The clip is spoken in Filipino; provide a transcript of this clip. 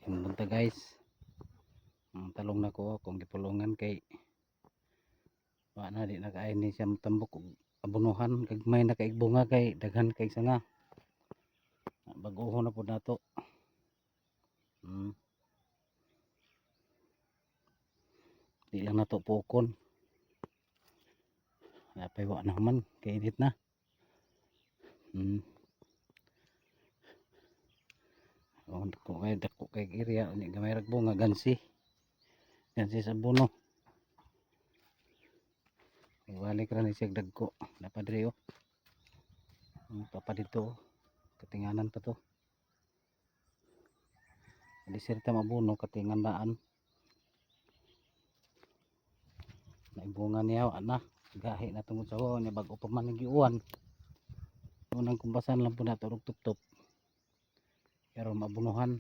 Bunta guys, ang talong na ko kung gipulungan kay wa na di nakaay ni siya matambok og abunuhan kag may nakaigbunga kay daghan kay sanga. Baguhon na pud nato. Di lang nato pukon. Napay wa na man kay edit na. Dako kay area ni gamay ra bunga gansi sa buno. Ibalik ra ni siya dagko napadre papa dito katinganan pa to. Disirta mabuno katingandaan na ibunga niya ana gahi na tungod sa ni bag-o pa man giuwan. Unang kumbasan lang po nato og tup-tup pero mabunuhan